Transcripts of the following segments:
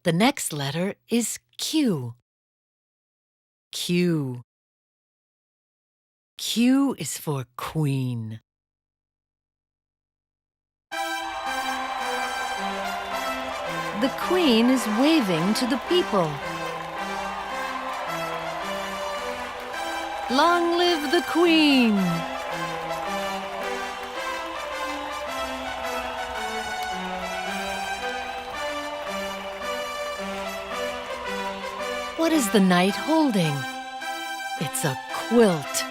The next letter is Q. Q. Q is for Queen. The Queen is waving to the people. Long live the Queen! What is the knight holding? It's a quilt.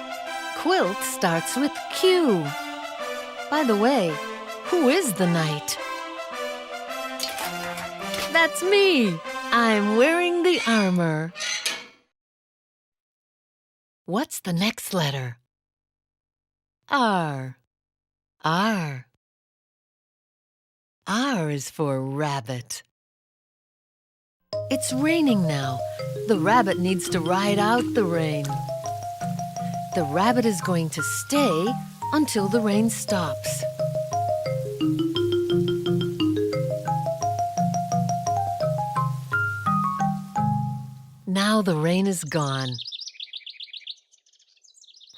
Quilt starts with Q. By the way, who is the knight? That's me! I'm wearing the armor. What's the next letter? R. R. R is for rabbit. It's raining now. The rabbit needs to ride out the rain. The rabbit is going to stay until the rain stops. Now the rain is gone.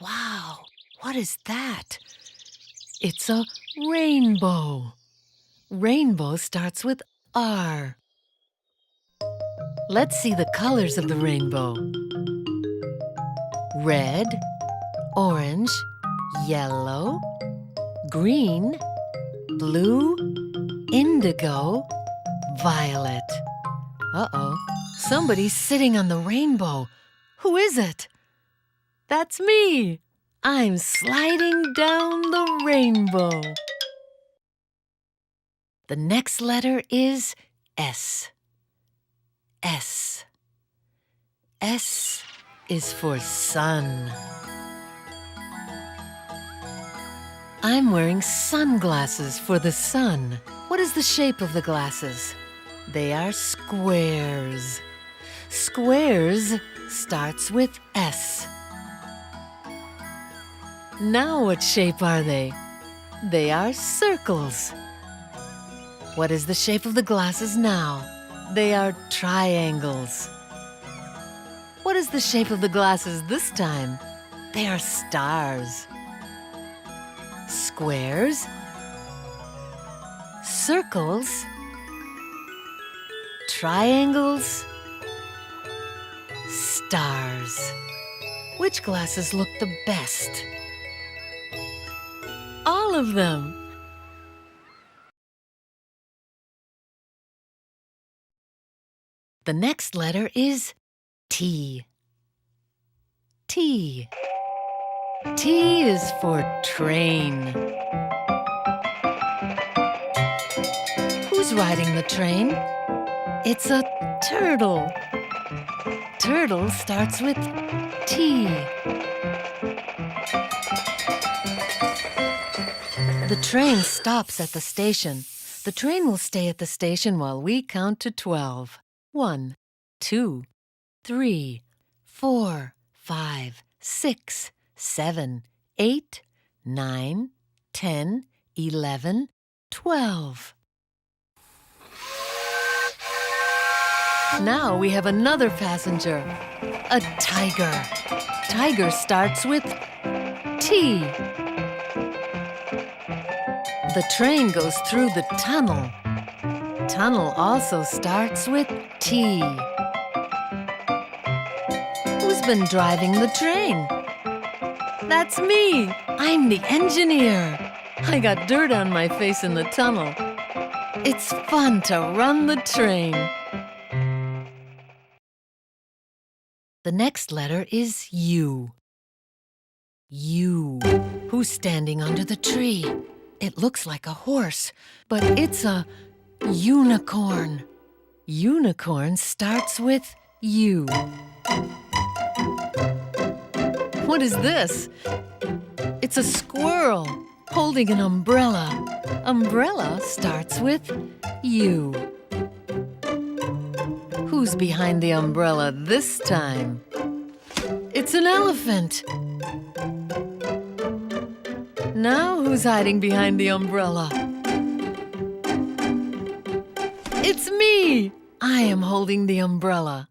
Wow, what is that? It's a rainbow. Rainbow starts with R. Let's see the colors of the rainbow. Red, orange, yellow, green, blue, indigo, violet. Uh-oh, somebody's sitting on the rainbow. Who is it? That's me. I'm sliding down the rainbow. The next letter is S. S. S is for sun. I'm wearing sunglasses for the sun. What is the shape of the glasses? They are squares. Squares starts with S. Now what shape are they? They are circles. What is the shape of the glasses now? They are triangles. What is the shape of the glasses this time? They are stars. Squares, circles, triangles, stars. Which glasses look the best? All of them. The next letter is T. T. T is for train. Who's riding the train? It's a turtle. Turtle starts with T. The train stops at the station. The train will stay at the station while we count to 12. 1, 2, 3, 4, 5, 6, 7, 8, 9, 10, 11, 12. Now we have another passenger, a tiger. Tiger starts with T. The train goes through the tunnel. Tunnel also starts with T. Who's been driving the train? That's me. I'm the engineer. I got dirt on my face in the tunnel. It's fun to run the train. The next letter is U. U. Who's standing under the tree? It looks like a horse, but it's a unicorn. Unicorn starts with U. What is this? It's a squirrel holding an umbrella. Umbrella starts with U. Who's behind the umbrella this time? It's an elephant. Now who's hiding behind the umbrella? It's me! I am holding the umbrella.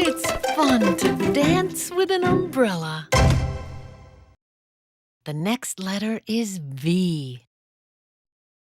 It's fun to dance with an umbrella. The next letter is V.